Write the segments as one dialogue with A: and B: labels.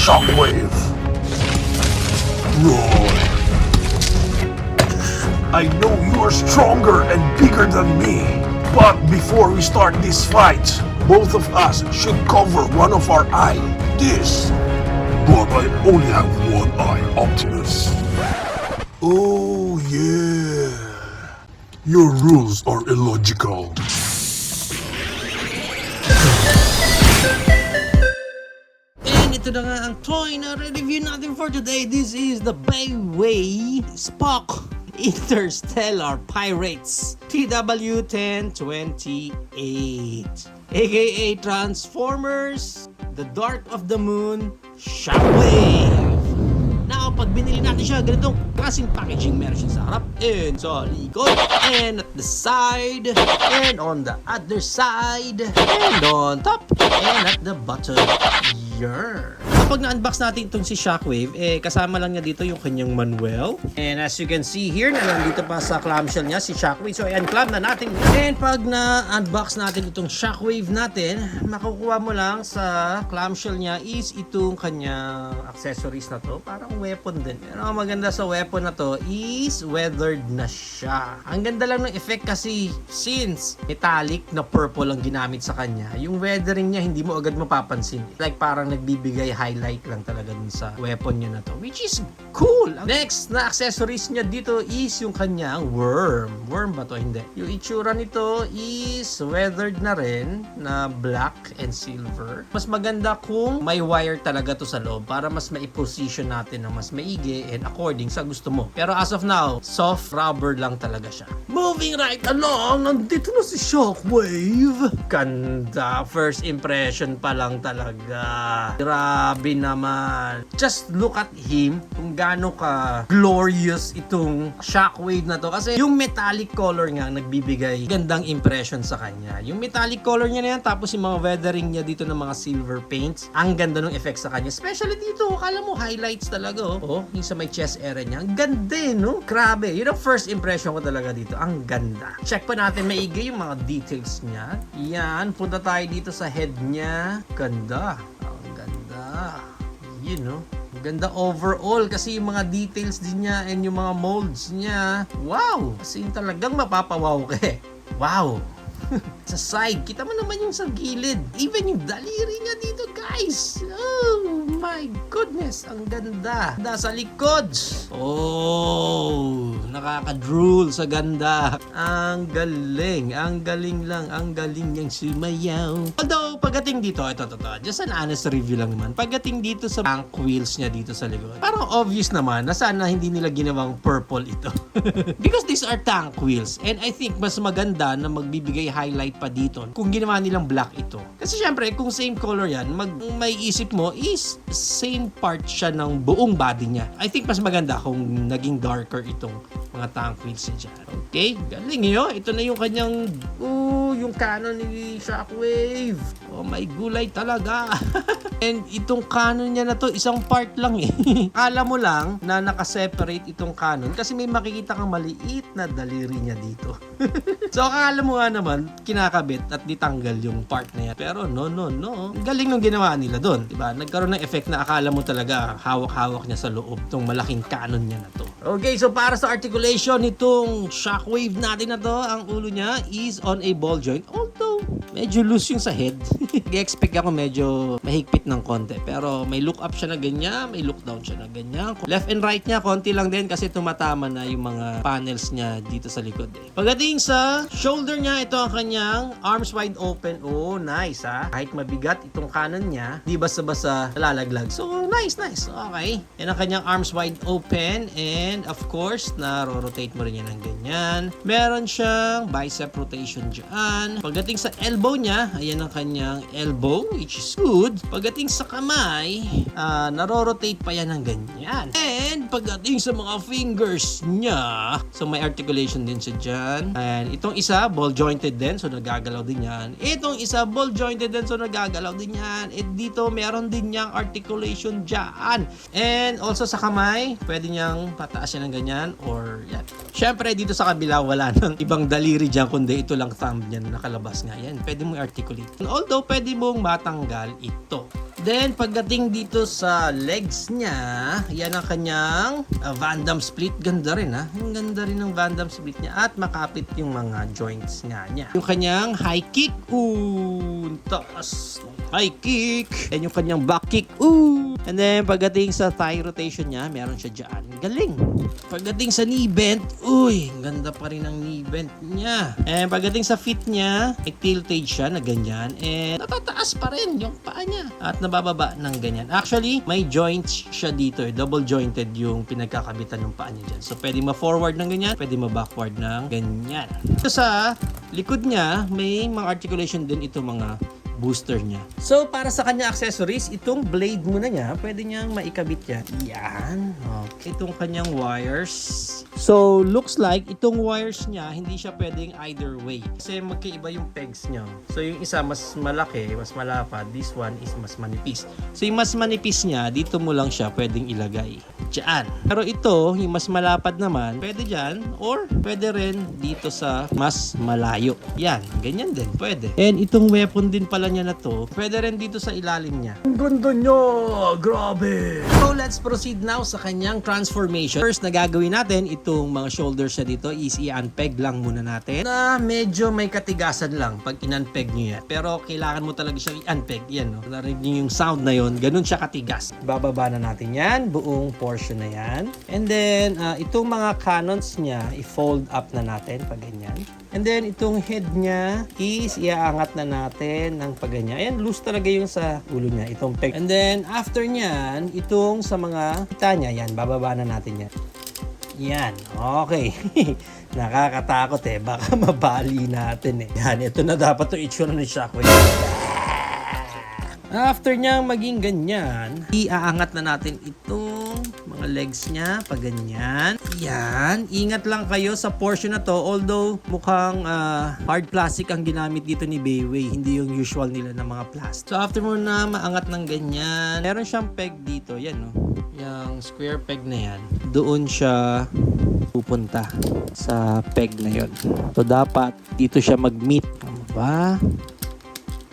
A: Shockwave. Roar. I know you are stronger and bigger than me. But before we start this fight, both of us should cover one of our eye. This. But I only have one eye, Optimus. Oh yeah. Your rules are illogical.
B: And ito na nga ang toy na re-review natin for today. This is the Bayway Spock Interstellar Pirates TW1028, aka Transformers The Dark of the Moon Shockwave. Now, pag binili natin siya, ganitong klaseng packaging meron siya sa harap and sa likod and at the side and on the other side and on top and at the bottom. Yeah. Kapag na-unbox natin itong si Shockwave, kasama lang niya dito yung kanyang manual. And as you can see here, na nandito pa sa clamshell niya si Shockwave. So, i-unclamp na natin. And pag na-unbox natin itong Shockwave natin, makukuha mo lang sa clamshell niya is itong kanyang accessories na to. Parang weapon din. Pero ang maganda sa weapon na to is weathered na siya. Ang ganda lang ng effect kasi since metallic na purple ang ginamit sa kanya, yung weathering niya hindi mo agad mapapansin. Like parang nagbibigay highlight lang talaga dun sa weapon niya na to, which is cool. Next na accessories niya dito is yung kanyang worm. Worm ba to? Hindi. Yung itsura nito is weathered na rin na black and silver. Mas maganda kung may wire talaga to sa loob para mas maiposition natin ng mas maigi and according sa gusto mo. Pero as of now, soft rubber lang talaga siya. Moving right along, nandito na si Shockwave. Ganda. First impression pa lang talaga. Grabe naman. Just look at him kung gaano ka glorious itong Shockwave na to. Kasi yung metallic color nga nagbibigay gandang impression sa kanya. Yung metallic color niya na yan, tapos yung mga weathering niya dito ng mga silver paints, ang ganda ng effect sa kanya. Especially dito, akala mo highlights talaga oh. Yung sa may chest area niya. Ang ganda no? Grabe. Yun ang first impression ko talaga dito. Ang ganda. Check pa natin maigi yung mga details niya. Yan. Punta tayo dito sa head niya. Ganda. Ang ganda. Yun no? Ganda overall kasi yung mga details din niya and yung mga molds niya. Wow! Kasi talagang mapapawaw ka eh. Wow! Sa side, kita mo naman yung sa gilid. Even yung daliri niya dito, guys. Oh my goodness, ang ganda. Ganda sa likod. Oh, nakaka-drool sa ganda. Ang galing lang. Ang galing niyang sumayaw. Although, pagdating dito, ito. Just an honest review lang naman. Pagdating dito sa tank wheels niya dito sa likod, parang obvious naman na sana hindi nila ginawang purple ito. Because these are tank wheels. And I think mas maganda na magbibigay highlight pa dito kung ginawa nilang black ito. Kasi syempre, kung same color yan, may isip mo is same part siya ng buong body niya. I think mas maganda kung naging darker itong mga tank wheels niya dyan. Okay? Galing yun. Ito na yung kanyang yung cannon ni Shockwave. Oh my gulay talaga. And itong cannon niya na to, isang part lang eh. Akala mo lang na nakaseparate itong cannon kasi may makikita kang maliit na daliri niya dito. So akala mo nga naman, kinakabit at ditanggal yung part na yan. Pero no. Galing nung ginawa nila doon. Diba? Nagkaroon ng effect na akala mo talaga hawak-hawak niya sa loob itong malaking cannon niya na to. Okay, so para sa articulation nitong Shockwave natin na to, ang ulo niya is on a ball joint. Although, medyo loose yung sa head. I-expect ako medyo mahigpit ng konti. Pero may look up siya na ganyan, may look down siya na ganyan. Left and right niya, konti lang din kasi tumatama na yung mga panels niya dito sa likod. Pagdating sa shoulder niya, ito ang kanyang arms wide open. Oh, nice ha. Kahit mabigat itong kanan niya, di basta-basta lalaglag. So, nice. Okay. Yan ang kanyang arms wide open and of course, na-rotate mo rin yan ng ganyan. Meron siyang bicep rotation dyan. Pagdating sa sa elbow niya, ayan ang kanyang elbow, which is good. Pagdating sa kamay, narorotate pa yan ng ganyan. And pagdating sa mga fingers niya, so may articulation din siya dyan. And itong isa, ball jointed din, so nagagalaw din yan. Itong isa, ball jointed din, so nagagalaw din yan. At dito, meron din niyang articulation dyan. And also sa kamay, pwede niyang pataas yan ng ganyan, or yan. Syempre, dito sa kabila, wala nang ibang daliri dyan, kundi ito lang thumb niya na nakalabas nga. Yan, pwede mong articulate. Although, pwede mong matanggal ito. Then, pagdating dito sa legs niya, yan ang kanyang Van Damme split. Ganda rin ha. Ang ganda rin ng Van Damme split niya. At makapit yung mga joints nga niya. Yung kanyang high kick. Taas. High kick. And yung kanyang back kick. And then, pagdating sa thigh rotation niya, meron siya dyan. Galing. Pagdating sa knee bend, ganda pa rin ang knee bend niya. And pagdating sa feet niya, tilted siya na ganyan. And natataas pa rin yung paa niya. At nabababa ng ganyan. Actually, may joints siya dito. Double jointed yung pinagkakabitan ng paa niya dyan. So, pwede ma-forward ng ganyan, pwede ma-backward ng ganyan. So, sa likod niya, may mga articulation din ito mga booster niya. So, para sa kanya accessories, itong blade muna niya, pwede niyang maikabit yan. Yan. Okay. Itong kanyang wires. So, looks like itong wires niya, hindi siya pwedeng either way. Kasi magkaiba yung pegs niya. So, yung isa mas malaki, mas malapad. This one is mas manipis. So, yung mas manipis niya, dito mo lang siya pwedeng ilagay. Diyan. Pero ito, yung mas malapad naman, pwede dyan, or pwede rin dito sa mas malayo. Yan. Ganyan din. Pwede. And itong weapon din pala niya na to, pwede rin dito sa ilalim niya.
A: Ang ganda niya! Grabe!
B: So, let's proceed now sa kanyang transformation. First na gagawin natin, itong mga shoulders siya dito is i-unpeg lang muna natin na medyo may katigasan lang pag in-unpeg nyo yan. Pero kailangan mo talaga siyang i-unpeg. Yan, no? Narinig nyo yung sound na yon, ganun siya katigas. Bababa na natin yan, buong portion na yan. And then, itong mga cannons niya, i-fold up na natin pag ganyan. And then, itong head niya is iaangat na natin ng pag ganyan. Ayan, loose talaga yung sa ulo niya, itong peg. And then, after niyan, itong sa mga kita niya, yan, bababa na natin yan. Yan, okay. Nakakatakot eh, baka mabali natin eh. Yan, ito na dapat itong itsura ni Shockwave. After niya maging ganyan, iaangat na natin itong mga legs niya, pag ganyan. Yan, ingat lang kayo sa portion na to, although mukhang hard plastic ang ginamit dito ni Bayway, hindi yung usual nila na mga plastic. So after mo na maangat ng ganyan, meron siyang peg dito, yan no, yung square peg na yan, doon siya pupunta sa peg na yon. So dapat dito siya mag-meet. Tama ba?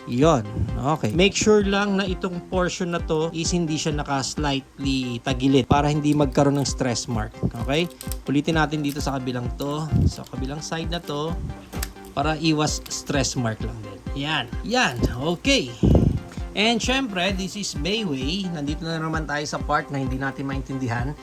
B: Yon. Okay. Make sure lang na itong portion na to is hindi siya naka-slightly tagilid para hindi magkaroon ng stress mark. Okay? Ulitin natin dito sa kabilang to. Sa kabilang side na to para iwas stress mark lang din. Yan. Yan. Okay. And syempre, this is Bayway. Nandito na naman tayo sa part na hindi natin maintindihan.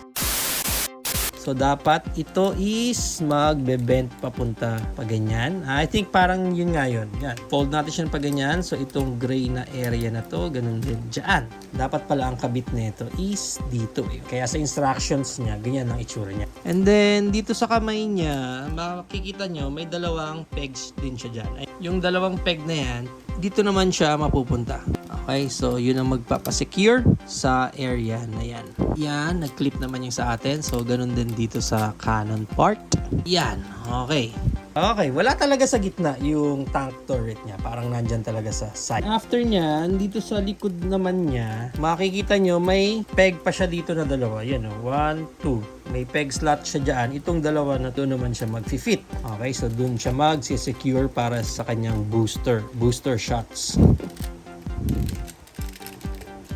B: So, dapat ito is magbe-bend papunta pa ganyan. I think parang yun nga yun. Yan. Fold natin siya pa ganyan. So, itong gray na area na to, ganun din dyan. Dapat pala ang kabit na ito is dito eh. Kaya sa instructions niya, ganyan ang itsura niya. And then, dito sa kamay niya, makikita nyo, may dalawang pegs din siya dyan. Yung dalawang peg na yan, dito naman siya mapupunta. Okay, so yun ang magpapasecure sa area na yan. Yan, nag-clip naman yung sa atin. So, ganun din dito sa cannon part. Yan, okay. Okay, wala talaga sa gitna yung tank turret niya. Parang nandyan talaga sa side. After nyan, dito sa likod naman niya, makikita nyo may peg pa siya dito na dalawa. Yan o, 1, 2. May peg slot siya dyan. Itong dalawa na doon naman siya mag-fit. Okay, so doon siya mag-secure para sa kanyang booster shots.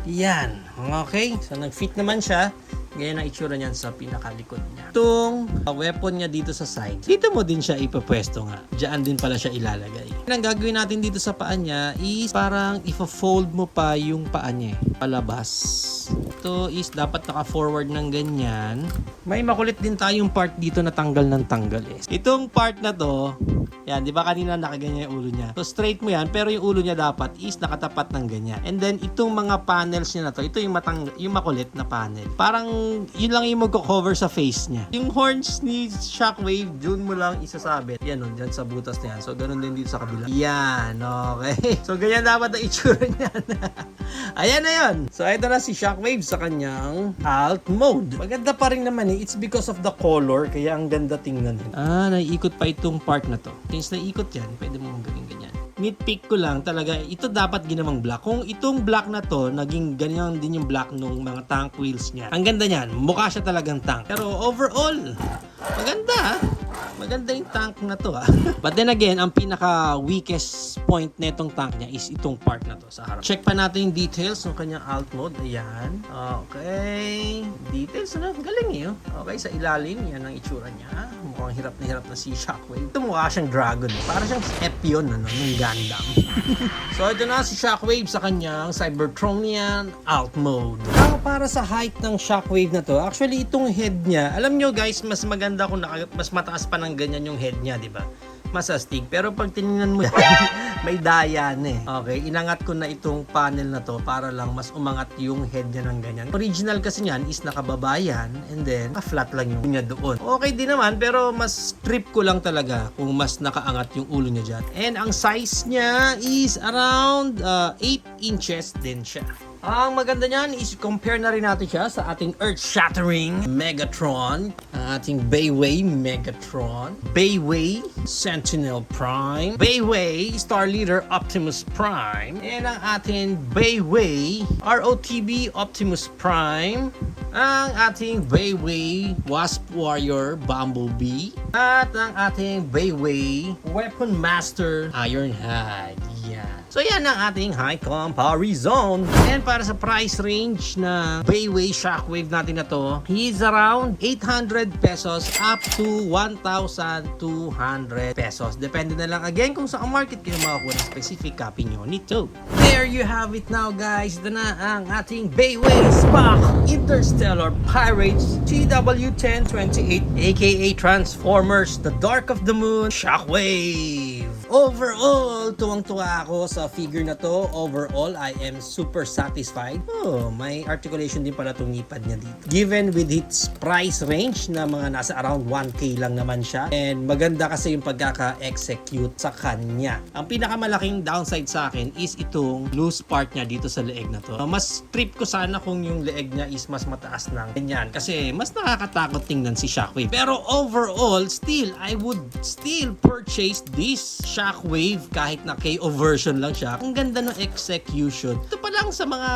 B: Yan. Okay, so nag-fit naman siya. Ganyan ang itsura niyan sa pinakalikod niya. Itong weapon niya dito sa side, dito mo din siya ipapwesto nga. Diyan din pala siya ilalagay. Ang gagawin natin dito sa paa niya is parang ifa-fold mo pa yung paa niya palabas. Ito is dapat naka-forward ng ganyan. May makulit din tayong part dito na tanggal ng tanggal eh. Itong part na to, yan, di ba kanina nakaganyan yung ulo niya? So straight mo yan, pero yung ulo niya dapat is nakatapat ng ganyan. And then itong mga panels niya na to, ito yung makulit na panel. Parang yun lang yung magko-cover sa face niya. Yung horns ni Shockwave, dun mo lang isasabit. Yan, dyan sa butas na yan. So, ganun din dito sa kabila. Yan, okay. So, ganyan dapat ang itsura niyan. Ayan na yun. So, ito na si Shockwave sa kanyang alt mode. Maganda pa rin naman eh. It's because of the color, kaya ang ganda tingnan. Naiikot pa itong part na to. Since naiikot yan, pwede mo gawin ganyan. Nitpick ko lang talaga, ito dapat ginawang black. Kung itong black na to, naging ganyan din yung black nung mga tank wheels niya. Ang ganda niyan, mukha siya talagang tank. Pero overall, maganda. Maganda yung tank na to But then again, ang pinaka weakest point na itong tank niya is itong part na to sa harap. Check pa natin yung details ng kanyang alt mode. Ayan. Okay. Details na. Galing eh. Okay, sa ilalim, yan ang itsura niya. Mukhang hirap na si Shockwave. Ito mukha siyang dragon. Para siyang Epion, ng Gundam. So, ito na si Shockwave sa kanyang Cybertronian alt mode. Para sa height ng Shockwave na to, actually itong head niya, alam nyo guys, mas maganda kung mas mataas pa ng ganyan yung head niya, di ba? Mas astig. Pero pag tinignan mo yan, may dayan eh. Okay, inangat ko na itong panel na to para lang mas umangat yung head niya ng ganyan. Original kasi niyan is nakababa yan and then flat lang yung niya doon. Okay din naman pero mas trip ko lang talaga kung mas nakaangat yung ulo niya dyan. And ang size niya is around 8 inches din siya. Ang maganda niyan is compare na rin natin siya sa ating earth-shattering Megatron, ang ating Bayway Megatron, Bayway Sentinel Prime, Bayway Star Leader Optimus Prime, and ang ating Bayway ROTB Optimus Prime, ang ating Bayway Wasp Warrior Bumblebee, at ang ating Bayway Weapon Master Ironhide. Yan. So yan ang ating high comparison. And para sa price range na Bayway Shockwave natin na to, he's around 800 pesos up to 1,200 pesos. Depende na lang again kung saan market kayo makakuha ng specific copy nyo nito. There you have it now guys. Ito na ang ating Bayway Spock Interstellar Pirates TW1028 aka Transformers The Dark of the Moon Shockwave. Overall, tuwang-tuwa ako sa figure na to. Overall, I am super satisfied. Oh, may articulation din pala itong ngipad niya dito. Given with its price range na mga nasa around 1K lang naman siya. And maganda kasi yung pagkaka-execute sa kanya. Ang pinakamalaking downside sa akin is itong loose part niya dito sa leeg na to. Mas trip ko sana kung yung leeg niya is mas mataas ng ganyan. Kasi mas nakakatakot tingnan si Shockwave. Pero overall, still, I would still purchase this Shockwave kahit na KO version lang siya. Ang ganda ng execution. Ito pa lang sa mga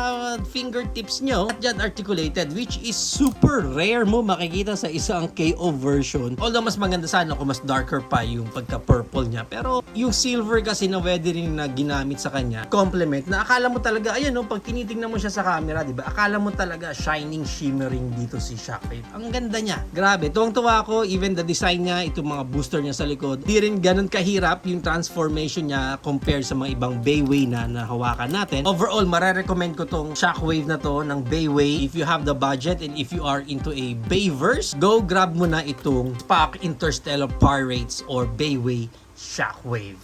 B: fingertips nyo, not yet articulated, which is super rare mo makikita sa isang KO version. Although mas maganda sana kung mas darker pa yung pagka-purple niya. Pero yung silver kasi na pwede rin na ginamit sa kanya, complement na akala mo talaga, ayan pag tinitingnan mo siya sa camera, di ba? Akala mo talaga shining, shimmering dito si Shockwave. Ang ganda niya. Grabe. Tuwang-tuwa ako, even the design niya, itong mga booster niya sa likod, di rin ganun kahirap yung transformation niya compared sa mga ibang Bayway na nahawakan natin. Overall, marirecommend ko tong Shockwave na to ng Bayway. If you have the budget and if you are into a Bayverse, go grab mo na itong Spock Interstellar Pirates or Bayway Shockwave.